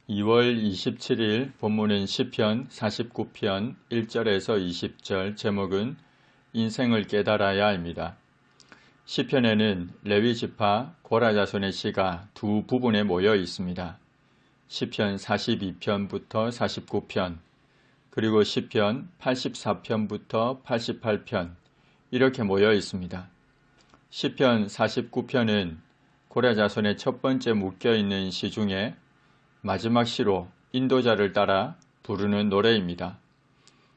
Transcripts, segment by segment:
2월 27일 본문은 시편 49편 1절에서 20절, 제목은 인생을 깨달아야입니다. 시편에는 레위 지파 고라 자손의 시가 두 부분에 모여 있습니다. 시편 42편부터 49편, 그리고 시편 84편부터 88편 이렇게 모여 있습니다. 시편 49편은 고라 자손의 첫 번째 묶여있는 시 중에 마지막 시로 인도자를 따라 부르는 노래입니다.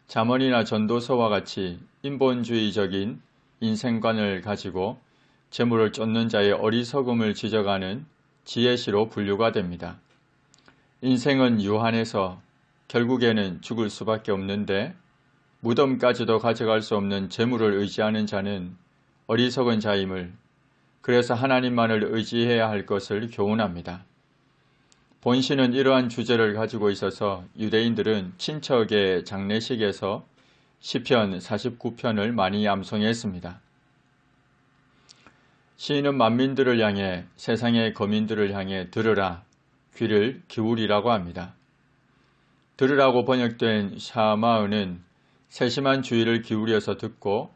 잠언이나 전도서와 같이 인본주의적인 인생관을 가지고 재물을 쫓는 자의 어리석음을 지적하는 지혜시로 분류가 됩니다. 인생은 유한해서 결국에는 죽을 수밖에 없는데 무덤까지도 가져갈 수 없는 재물을 의지하는 자는 어리석은 자임을, 그래서 하나님만을 의지해야 할 것을 교훈합니다. 본시는 이러한 주제를 가지고 있어서 유대인들은 친척의 장례식에서 시편 49편을 많이 암송했습니다. 시인은 만민들을 향해, 세상의 거민들을 향해 들으라, 귀를 기울이라고 합니다. 들으라고 번역된 샤마은은 세심한 주의를 기울여서 듣고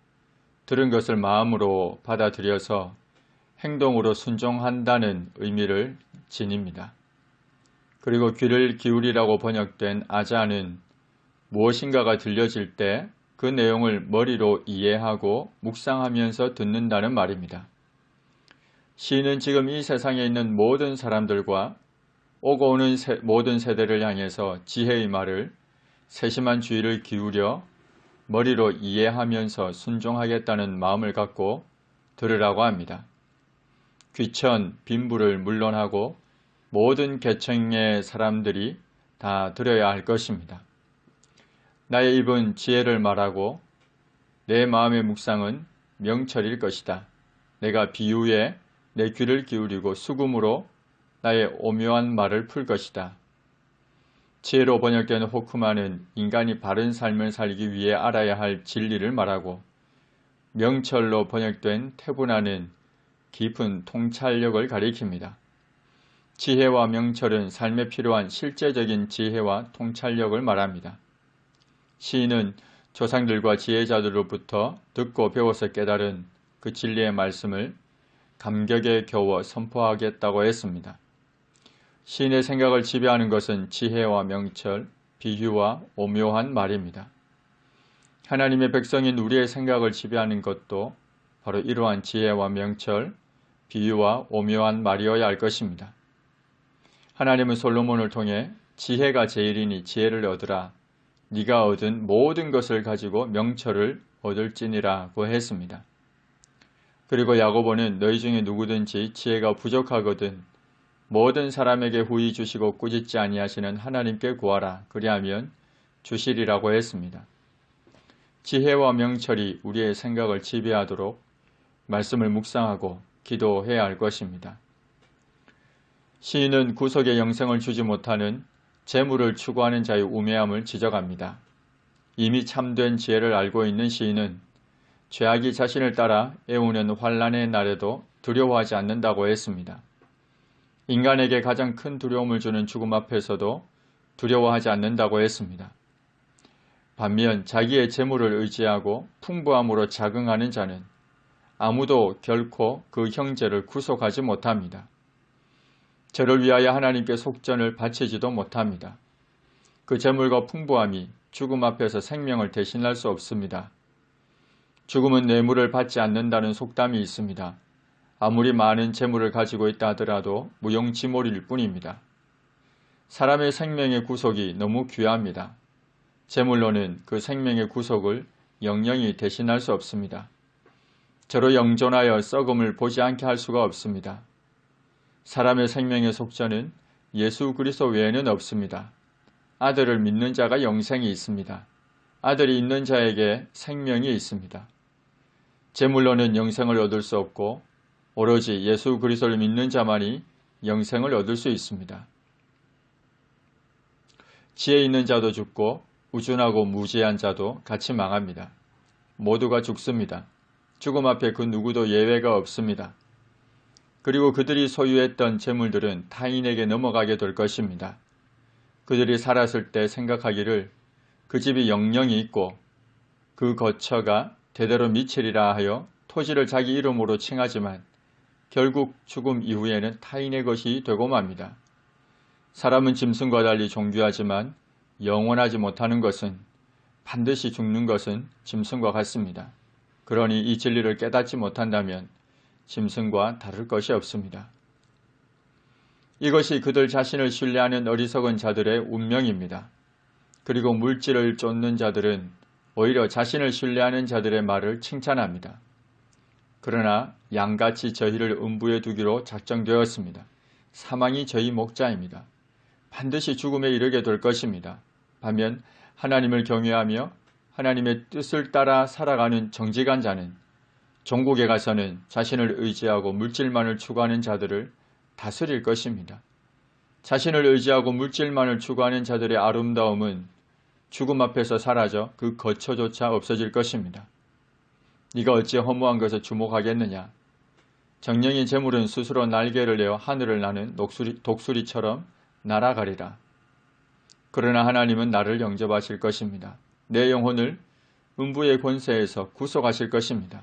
들은 것을 마음으로 받아들여서 행동으로 순종한다는 의미를 지닙니다. 그리고 귀를 기울이라고 번역된 아자는 무엇인가가 들려질 때 그 내용을 머리로 이해하고 묵상하면서 듣는다는 말입니다. 시인은 지금 이 세상에 있는 모든 사람들과 오고 오는 모든 세대를 향해서 지혜의 말을 세심한 주의를 기울여 머리로 이해하면서 순종하겠다는 마음을 갖고 들으라고 합니다. 귀천, 빈부를 물론하고 모든 계층의 사람들이 다 들어야 할 것입니다. 나의 입은 지혜를 말하고 내 마음의 묵상은 명철일 것이다. 내가 비유에 내 귀를 기울이고 수금으로 나의 오묘한 말을 풀 것이다. 지혜로 번역되는 호크마는 인간이 바른 삶을 살기 위해 알아야 할 진리를 말하고, 명철로 번역된 태분하는 깊은 통찰력을 가리킵니다. 지혜와 명철은 삶에 필요한 실제적인 지혜와 통찰력을 말합니다. 시인은 조상들과 지혜자들로부터 듣고 배워서 깨달은 그 진리의 말씀을 감격에 겨워 선포하겠다고 했습니다. 시인의 생각을 지배하는 것은 지혜와 명철, 비유와 오묘한 말입니다. 하나님의 백성인 우리의 생각을 지배하는 것도 바로 이러한 지혜와 명철, 비유와 오묘한 말이어야 할 것입니다. 하나님은 솔로몬을 통해 지혜가 제일이니 지혜를 얻으라, 네가 얻은 모든 것을 가지고 명철을 얻을지니라고 했습니다. 그리고 야고보는 너희 중에 누구든지 지혜가 부족하거든 모든 사람에게 후히 주시고 꾸짖지 아니하시는 하나님께 구하라, 그리하면 주시리라고 했습니다. 지혜와 명철이 우리의 생각을 지배하도록 말씀을 묵상하고 기도해야 할 것입니다. 시인은 구속의 영생을 주지 못하는 재물을 추구하는 자의 우매함을 지적합니다. 이미 참된 지혜를 알고 있는 시인은 죄악이 자신을 따라 애우는 환난의 날에도 두려워하지 않는다고 했습니다. 인간에게 가장 큰 두려움을 주는 죽음 앞에서도 두려워하지 않는다고 했습니다. 반면 자기의 재물을 의지하고 풍부함으로 자긍하는 자는 아무도 결코 그 형제를 구속하지 못합니다. 저를 위하여 하나님께 속전을 바치지도 못합니다. 그 재물과 풍부함이 죽음 앞에서 생명을 대신할 수 없습니다. 죽음은 뇌물을 받지 않는다는 속담이 있습니다. 아무리 많은 재물을 가지고 있다 하더라도 무용지물일 뿐입니다. 사람의 생명의 구속이 너무 귀합니다. 재물로는 그 생명의 구속을 영영히 대신할 수 없습니다. 저로 영존하여 썩음을 보지 않게 할 수가 없습니다. 사람의 생명의 속전은 예수 그리스도 외에는 없습니다. 아들을 믿는 자가 영생이 있습니다. 아들이 있는 자에게 생명이 있습니다. 재물로는 영생을 얻을 수 없고 오로지 예수 그리스도를 믿는 자만이 영생을 얻을 수 있습니다. 지혜 있는 자도 죽고 우준하고 무지한 자도 같이 망합니다. 모두가 죽습니다. 죽음 앞에 그 누구도 예외가 없습니다. 그리고 그들이 소유했던 재물들은 타인에게 넘어가게 될 것입니다. 그들이 살았을 때 생각하기를 그 집이 영령이 있고 그 거처가 대대로 미치리라 하여 토지를 자기 이름으로 칭하지만 결국 죽음 이후에는 타인의 것이 되고 맙니다. 사람은 짐승과 달리 존귀하지만 영원하지 못하는 것은, 반드시 죽는 것은 짐승과 같습니다. 그러니 이 진리를 깨닫지 못한다면 짐승과 다를 것이 없습니다. 이것이 그들 자신을 신뢰하는 어리석은 자들의 운명입니다. 그리고 물질을 쫓는 자들은 오히려 자신을 신뢰하는 자들의 말을 칭찬합니다. 그러나 양같이 저희를 음부에 두기로 작정되었습니다. 사망이 저희 목자입니다. 반드시 죽음에 이르게 될 것입니다. 반면 하나님을 경외하며 하나님의 뜻을 따라 살아가는 정직한 자는 종국에 가서는 자신을 의지하고 물질만을 추구하는 자들을 다스릴 것입니다. 자신을 의지하고 물질만을 추구하는 자들의 아름다움은 죽음 앞에서 사라져 그 거처조차 없어질 것입니다. 네가 어찌 허무한 것에 주목하겠느냐? 정령의 재물은 스스로 날개를 내어 하늘을 나는 독수리처럼 날아가리라. 그러나 하나님은 나를 영접하실 것입니다. 내 영혼을 음부의 권세에서 구속하실 것입니다.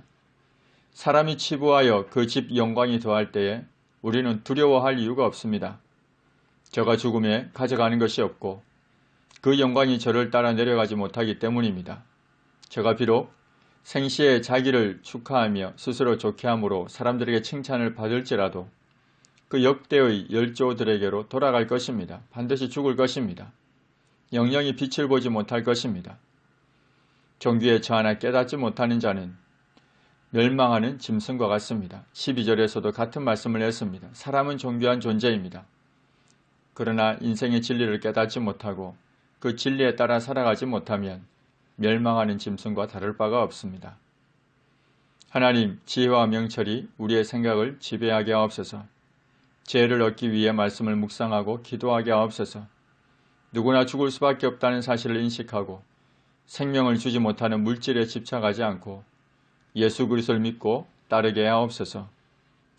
사람이 치부하여 그 집 영광이 더할 때에 우리는 두려워할 이유가 없습니다. 저가 죽음에 가져가는 것이 없고 그 영광이 저를 따라 내려가지 못하기 때문입니다. 저가 비록 생시에 자기를 축하하며 스스로 좋게함으로 사람들에게 칭찬을 받을지라도 그 역대의 열조들에게로 돌아갈 것입니다. 반드시 죽을 것입니다. 영영이 빛을 보지 못할 것입니다. 종귀에 처하나 깨닫지 못하는 자는 멸망하는 짐승과 같습니다. 12절에서도 같은 말씀을 했습니다. 사람은 존귀한 존재입니다. 그러나 인생의 진리를 깨닫지 못하고 그 진리에 따라 살아가지 못하면 멸망하는 짐승과 다를 바가 없습니다. 하나님, 지혜와 명철이 우리의 생각을 지배하게 하옵소서. 지혜를 얻기 위해 말씀을 묵상하고 기도하게 하옵소서. 누구나 죽을 수밖에 없다는 사실을 인식하고 생명을 주지 못하는 물질에 집착하지 않고 예수 그리스도를 믿고 따르게 하옵소서.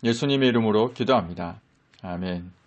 예수님의 이름으로 기도합니다. 아멘.